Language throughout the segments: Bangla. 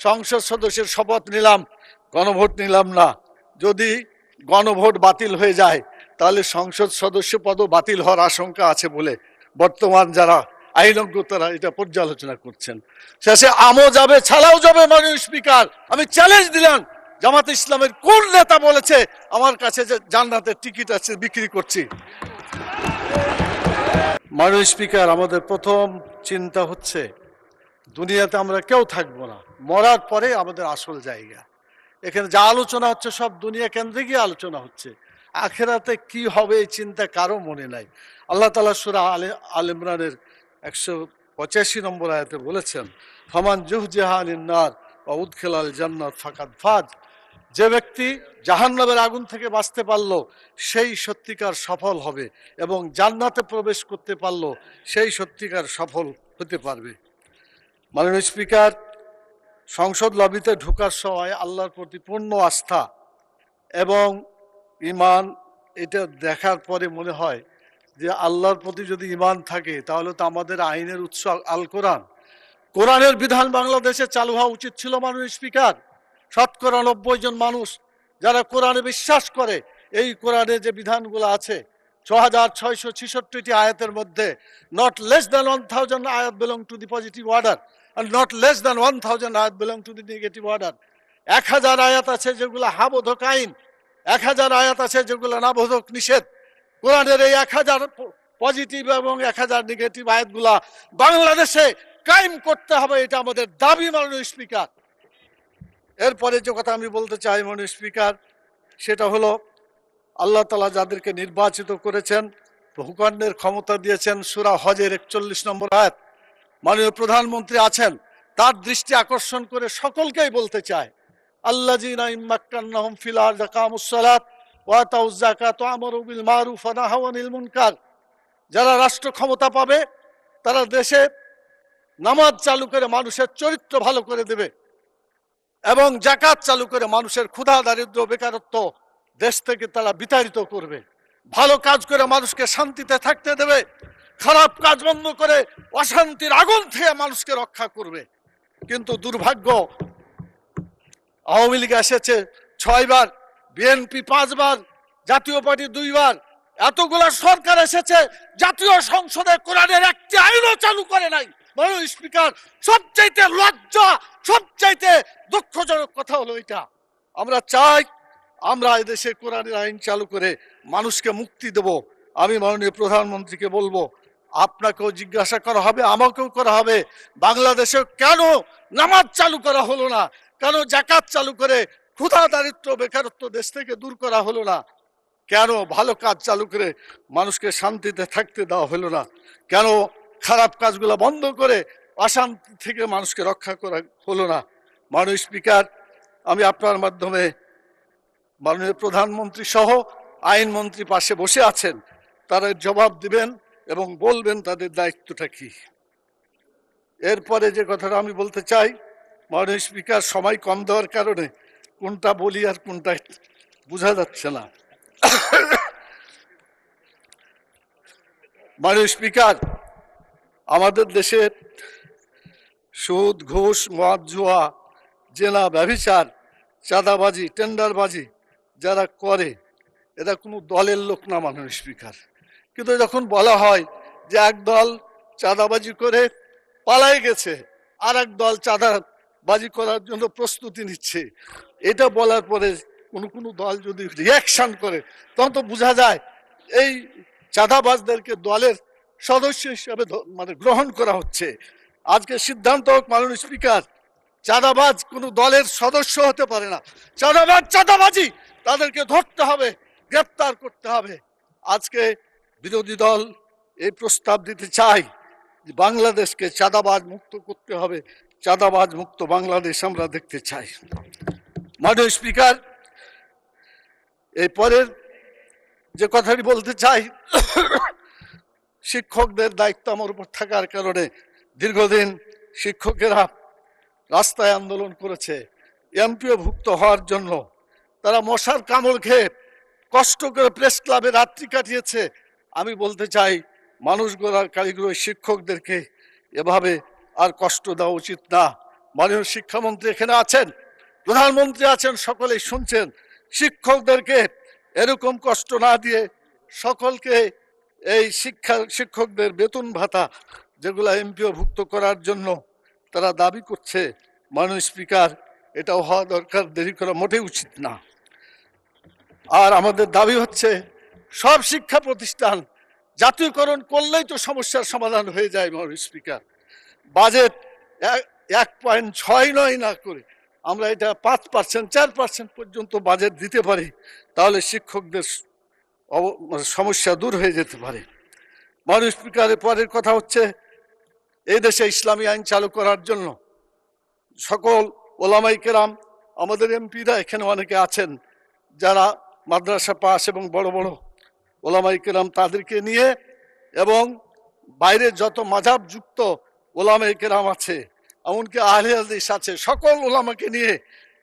সংসদ সদস্যের শপথ নিলাম, গণভোট নিলাম না। যদি গণভোট বাতিল হয়ে যায় তাহলে সংসদ সদস্য পদও বাতিল হওয়ার আশঙ্কা আছে বলে বর্তমান যারা আইনজ্ঞ তারা এটা পর্যালোচনা করছেন। শেষে আমও যাবে, ছাড়াও যাবে। মাননীয় স্পিকার, আমি চ্যালেঞ্জ দিলাম, জামাত ইসলামের কোন নেতা বলেছে আমার কাছে যে জান্নাতের টিকিট আছে বিক্রি করছি? মাননীয় স্পিকার, আমাদের প্রথম চিন্তা হচ্ছে দুনিয়াতে আমরা কেউ থাকবো না, মরার পরে আমাদের আসল জায়গা। এখানে যা আলোচনা হচ্ছে সব দুনিয়া কেন্দ্রিকই আলোচনা হচ্ছে, আখেরাতে কি হবে এই চিন্তা কারো মনে নাই। আল্লাহ তাআলা সূরা আল ইমরানের 185 নম্বর আয়াতে বলেছেন, ফামান জুহজিহা আনিন নার ওয়া উদখিলাল জান্নাত ফাকাদ ফাজ। যে ব্যক্তি জাহান্নামের আগুন থেকে বাঁচতে পারলো সেই সত্যিকার সফল হবে, এবং জান্নাতে প্রবেশ করতে পারলো সেই সত্যিকার সফল হতে পারবে। মাননীয় স্পিকার, সংসদ লবিতে ঢোকার সময় আল্লাহর প্রতি পূর্ণ আস্থা এবং ঈমান, এটা দেখার পরে মনে হয় যে আল্লাহর প্রতি যদি ঈমান থাকে তাহলে তো আমাদের আইনের উৎস আল কোরআন, কোরআনের বিধান বাংলাদেশে চালু হওয়া উচিত ছিল। মাননীয় স্পিকার, শতকরা 90 জন মানুষ যারা কোরআনে বিশ্বাস করে, এই কোরআনে যে বিধানগুলো আছে 6666টি আয়াতের মধ্যে নট লেস দ্যান 1000 আয়াত belong to the positive order and not less than 1000 ayat belong to the negative order. 1000 আয়াত আছে যেগুলো হাবোধক আইন, 1000 আয়াত আছে যেগুলো নাবোধক নিষেধ। কোরআনের এই 1000 পজিটিভ এবং 1000 নেগেটিভ আয়াতগুলা বাংলাদেশে কায়েম করতে হবে, এটা আমাদের দাবি। মাননীয় স্পিকার, এরপরে যে কথা আমি বলতে চাই মাননীয় স্পিকার, সেটা হলো আল্লাহ তাআলা যাদেরকে নির্বাচিত করেছেন, হুকুমের ক্ষমতা দিয়েছেন, সূরা হজের 41 নম্বর আয়াত, মাননীয় প্রধানমন্ত্রী আছেন, তার দৃষ্টি আকর্ষণ করে সকলকেই বলতে চায়, আল্লাযীনা ইম্মাক্কান্নাহুম ফিল আরদি আকামুস সালাত ওয়া আতাউয যাকাত ওয়া আমারু বিল মারুফ ওয়া নাহাউ আনিল মুনকার। যারা রাষ্ট্র ক্ষমতা পাবে তারা দেশে নামাজ চালু করে মানুষের চরিত্র ভালো করে দেবে, এবং যাকাত চালু করে মানুষের ক্ষুধা দারিদ্র বেকারত্ব দেশ থেকে তারা বিতাড়িত করবে। ভালো কাজ করে মানুষকে শান্তিতে থাকতে দেবে, খারাপ কাজ বন্ধ করে অশান্তির আগুন থেকে মানুষকে রক্ষা করবে। কিন্তু দুর্ভাগ্য, আওয়ামী লীগ এসেছে 6 বার, বিএনপি 5 বার, জাতীয় পার্টি 2 বার, এতগুলা সরকার এসেছে, জাতীয় সংসদে কোরআনের একটি আইনও চালু করে নাই। মাননীয় স্পিকার, সবচাইতে লজ্জা, সবচাইতে দুঃখজনক কথা হলো এটা। আমরা চাই আমরা এদেশে কোরআনের আইন চালু করে মানুষকে মুক্তি দেব। আমি মাননীয় প্রধানমন্ত্রীকে বলবো, আপনাকেও জিজ্ঞাসা করা হবে, আমাকেও করা হবে, বাংলাদেশে কেন নামাজ চালু করা হলো না, কেন যাকাত চালু করে ক্ষুধা দারিদ্র বেকারত্ব দেশ থেকে দূর করা হলো না, কেন ভালো কাজ চালু করে মানুষকে শান্তিতে থাকতে দেওয়া হলো না, কেন খারাপ কাজগুলো বন্ধ করে অশান্তি থেকে মানুষকে রক্ষা করা হলো না। মাননীয় স্পিকার, আমি আপনার মাধ্যমে মাননীয় প্রধানমন্ত্রী সহ আইনমন্ত্রী পাশে বসে আছেন, তারা জবাব দিবেন এবং বলবেন তাদের দায়িত্বটা কি। এরপরে যে কথাটা আমি বলতে চাই, মাননীয় স্পিকার, সময় কম দেওয়ার কারণে কোনটা বলি আর কোনটা বোঝা যাচ্ছে না। মাননীয় স্পিকার, আমাদের দেশের সুদ, ঘুষ, মদ, জুয়া, জেনা, ব্যভিচার, চাঁদাবাজি, টেন্ডারবাজি যারা করে এরা কোনো দলের লোক না মাননীয় স্পিকার। কিন্তু যখন বলা হয় যে এক দল চাঁদাবাজি করে পালাই গেছে, আর এক দল চাঁদাবাজি করার জন্য প্রস্তুতি নিচ্ছে, এটা বলার পরে কোনো দল যদি রিয়াকশন করে তখন তো বোঝা যায় এই চাঁদাবাজদেরকে দলের সদস্য হিসেবে মানে গ্রহণ করা হচ্ছে। আজকে সিদ্ধান্ত হোক মাননীয় স্পিকার, চাঁদাবাজ কোনো দলের সদস্য হতে পারে না। চাঁদাবাজ চাঁদাবাজি, তাদেরকে ধরতে হবে, গ্রেপ্তার করতে হবে। আজকে বিরোধী দল এই প্রস্তাব দিতে চায় যে বাংলাদেশকে চাঁদাবাজ মুক্ত করতে হবে, চাঁদাবাজ মুক্ত বাংলাদেশ আমরা দেখতে চাই। মাননীয় স্পিকার, এই পরের যে কথাটি বলতে চাই, শিক্ষকদের দায়িত্ব আমার উপর থাকার কারণে দীর্ঘদিন শিক্ষকেরা রাস্তায় আন্দোলন করেছে এমপিও ভুক্ত হওয়ার জন্য। তারা মশার কামড় খেয়ে কষ্ট করে প্রেস ক্লাবে রাত্রি কাটিয়েছে। আমি বলতে চাই, মানুষ গড়ার কারিগর শিক্ষকদেরকে এভাবে আর কষ্ট দেওয়া উচিত না। মাননীয় শিক্ষামন্ত্রী এখানে আছেন, প্রধানমন্ত্রী আছেন, সকলেই শুনছেন। শিক্ষকদেরকে এরকম কষ্ট না দিয়ে সকলকে এই শিক্ষকদের বেতন ভাতা যেগুলো এমপিওভুক্ত করার জন্য তারা দাবি করছে, মাননীয় স্পিকার, এটাও হওয়া দরকার, দেরি করা মোটেই উচিত না। আর আমাদের দাবি হচ্ছে সব শিক্ষা প্রতিষ্ঠান জাতীয়করণ করলেই তো সমস্যার সমাধান হয়ে যায়। মাননীয় স্পিকার, বাজেট 1.6 না করে আমরা এটা 5%, 4% পর্যন্ত বাজেট দিতে পারি, তাহলে শিক্ষকদের সমস্যা দূর হয়ে যেতে পারে। মাননীয় স্পিকারের পরের কথা হচ্ছে এই দেশে ইসলামী আইন চালু করার জন্য সকল ওলামাই কেরাম, আমাদের এমপিরা এখানে অনেকে আছেন যারা মাদ্রাসা পাস এবং বড় বড় ওলামাই কেরাম, তাদেরকে নিয়ে এবং বাইরে যত মাযহাব যুক্ত ওলামাই কেরাম আছে, এমনকি আহলে হাদিস আছে, সকল ওলামাকে নিয়ে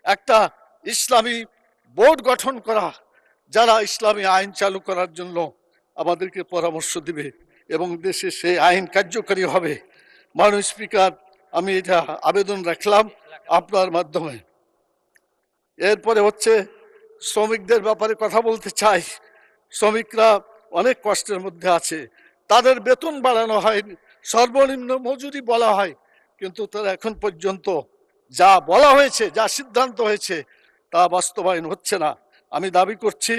একটা ইসলামী বোর্ড গঠন করা, যারা ইসলামী আইন চালু করার জন্য আমাদেরকে পরামর্শ দিবে এবং দেশে সেই আইন কার্যকরী হবে। মাননীয় স্পিকার, আমি এটা আবেদন রাখলাম আপনার মাধ্যমে। এরপরে হচ্ছে শ্রমিকদের ব্যাপারে কথা বলতে চাই। শ্রমিকরা অনেক কষ্টের মধ্যে আছে, তাদের বেতন বাড়ানো হয়নি, সর্বনিম্ন মজুরি বলা হয়, কিন্তু তারা এখন পর্যন্ত যা বলা হয়েছে, যা সিদ্ধান্ত হয়েছে, তা বাস্তবায়ন হচ্ছে না। আমি দাবি করছি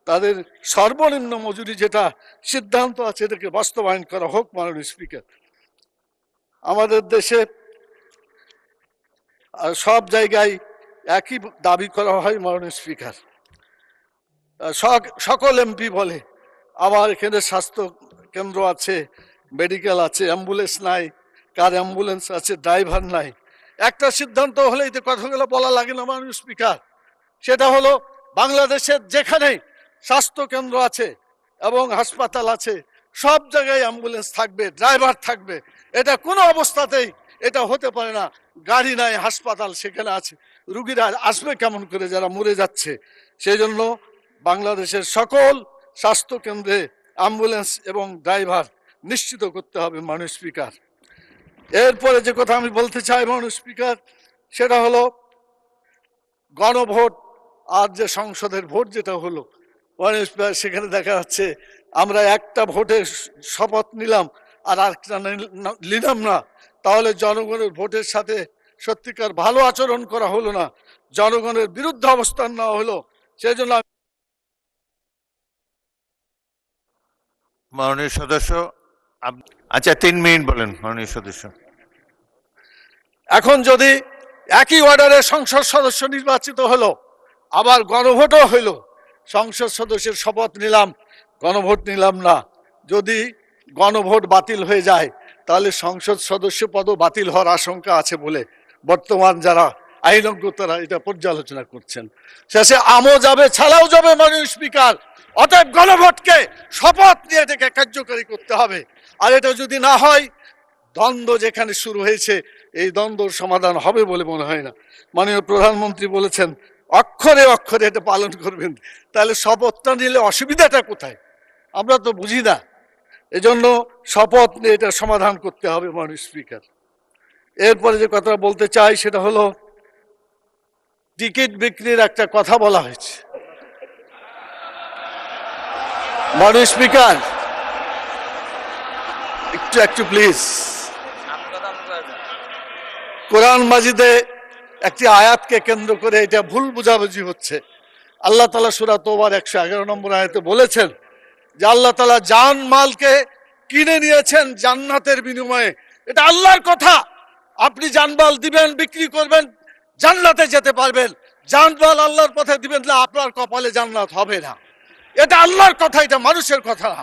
তাদের সর্বনিম্ন মজুরি যেটা সিদ্ধান্ত আছে এটাকে বাস্তবায়ন করা হোক। মাননীয় স্পিকার, আমাদের দেশে সব জায়গায় একই দাবি করা হয়। মাননীয় স্পিকার, সকল এমপি বলে আমার এখানে স্বাস্থ্য কেন্দ্র আছে, মেডিকেল আছে, অ্যাম্বুলেন্স নাই, কার অ্যাম্বুলেন্স আছে, ড্রাইভার নাই। একটা সিদ্ধান্ত হলে এই কথাগুলো বলা লাগে না। মাননীয় স্পিকার, সেটা হলো বাংলাদেশের যেখানে স্বাস্থ্য কেন্দ্র আছে এবং হাসপাতাল আছে সব জায়গায় অ্যাম্বুলেন্স থাকবে, ড্রাইভার থাকবে। এটা কোনো অবস্থাতেই এটা হতে পারে না। গাড়ি নাই, হাসপাতাল সেখানে আছে, রুগীরা আসবে কেমন করে যারা মরে যাচ্ছে? সেই জন্য বাংলাদেশের সকল স্বাস্থ্য কেন্দ্রে অ্যাম্বুলেন্স এবং ড্রাইভার নিশ্চিত করতে হবে। মাননীয় স্পিকার, এরপরে যে কথা আমি বলতে চাই মাননীয় স্পিকার, সেটা হলো গণভোট আর যে সংসদের ভোট যেটা হলো, মাননীয় স্পিকার, সেখানে দেখা যাচ্ছে আমরা একটা ভোটের শপথ নিলাম আর আরেকটা নিলাম না, তাহলে জনগণের ভোটের সাথে সত্যিকার ভালো আচরণ করা হলো না, জনগণের বিরুদ্ধে অবস্থান নেওয়া হলো। সেই জন্য মাননীয় সদস্য, আচ্ছা 3 মিনিট বলেন মাননীয় সদস্য। এখন যদি একই অর্ডারে সংসদ সদস্য নির্বাচিত হলো, আবার গণভোটও হইলো, সংসদ সদস্যের শপথ নিলাম, গণভোট নিলাম না, যদি গণভোট বাতিল হয়ে যায় তাহলে সংসদ সদস্য পদও বাতিল হওয়ার আশঙ্কা আছে বলে বর্তমান যারা আইনজ্ঞ তারা এটা পর্যালোচনা করছেন। শেষে আমও যাবে, ছাড়াও যাবে। মাননীয় স্পিকার, অতএব গণভোটকে শপথ নিয়ে এটাকে কার্যকরী করতে হবে। আর এটা যদি না হয়, দ্বন্দ্ব যেখানে শুরু হয়েছে এই দ্বন্দ্বর সমাধান হবে বলে মনে হয় না। মাননীয় প্রধানমন্ত্রী বলেছেন অক্ষরে অক্ষরে এটা পালন করবেন, তাহলে শপথটা নিলে অসুবিধাটা কোথায় আমরা তো বুঝি না। এজন্য শপথ নিয়ে এটা সমাধান করতে হবে। মাননীয় স্পিকার, এরপরে যে কথা বলতে চাই সেটা হলো টিকিট বিক্রির একটা কথা বলা হয়েছে। মাননীয় স্পিকার, একটু প্লিজ, কোরআন মাজিদে একটি আয়াতকে কেন্দ্র করে এটা ভুল বুঝাবুঝি হচ্ছে। আল্লাহ তাআলা সূরা তওবার 111 নম্বর আয়াতে বলেছেন যে আল্লাহ তাআলা জান মালকে কিনে নিয়েছেন জান্নাতের বিনিময়ে। এটা আল্লাহর কথা। আপনি জানমাল দিবেন, বিক্রি করবেন, জান্নাতে যেতে পারবেন। জানমাল আল্লাহর পথে দিবেন না, আপনার কপালে জান্নাত হবে না। এটা আল্লাহর কথা, এটা মানুষের কথা না।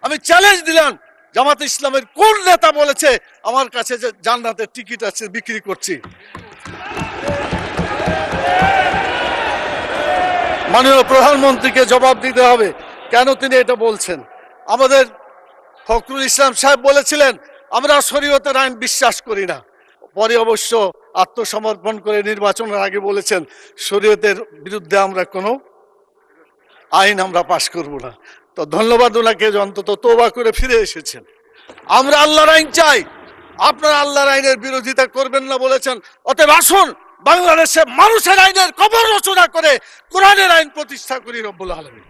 আমি চ্যালেঞ্জ দিলাম, জামাত ইসলামের কোন নেতা বলেছে আমার কাছে যে জান্নাতের টিকিট আছে বিক্রি করছি? মাননীয় প্রধানমন্ত্রীকে জবাব দিতে হবে কেন তিনি এটা বলছেন। আমাদের ফখরুল ইসলাম সাহেব বলেছিলেন আমরা শরীয়তের আইন বিশ্বাস করি না, পরে অবশ্য আত্মসমর্পণ করে নির্বাচনের আগে বলেছেন শরীয়তের বিরুদ্ধে আমরা কোনো আইন আমরা পাশ করব না। তো ধন্যবাদ ওনাকে, অন্তত তওবা করে ফিরে এসেছেন। আমরা আল্লাহর আইন চাই, আপনারা আল্লাহর আইনের বিরোধিতা করবেন না বলেছেন। অতএব আসুন বাংলাদেশে মানুষের আইনের কবর রচনা করে কোরআনের আইন প্রতিষ্ঠা করি রব্বুল আলামিন।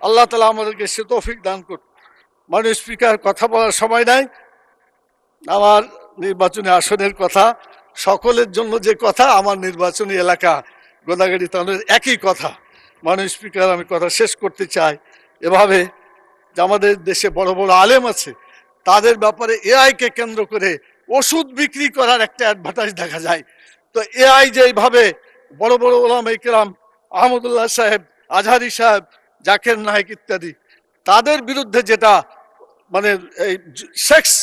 আল্লাহ তাআলা আমাদেরকে সে তৌফিক দান করুন। মাননীয় স্পিকার, কথা বলার সময় নাই। আমার নির্বাচনী আসনের কথা, সকলের জন্য যে কথা, আমার নির্বাচনী এলাকা গোদাগাড়ি থানার একই কথা। মাননীয় স্পিকার, আমি কথা শেষ করতে চাই এভাবে যে আমাদের দেশে বড় বড় আলেম আছে, তাদের ব্যাপারে এআইকে কেন্দ্র করে ওষুধ বিক্রি করার একটা অ্যাডভার্টাইজ দেখা যায়। তো এআই যেভাবে বড় বড় ওলামা ইকরাম, আহমদুল্লাহ সাহেব, আজহারি সাহেব, জাকের নায়েক ইত্যাদি, তাদের বিরুদ্ধে যেটা মানে এই সেক্স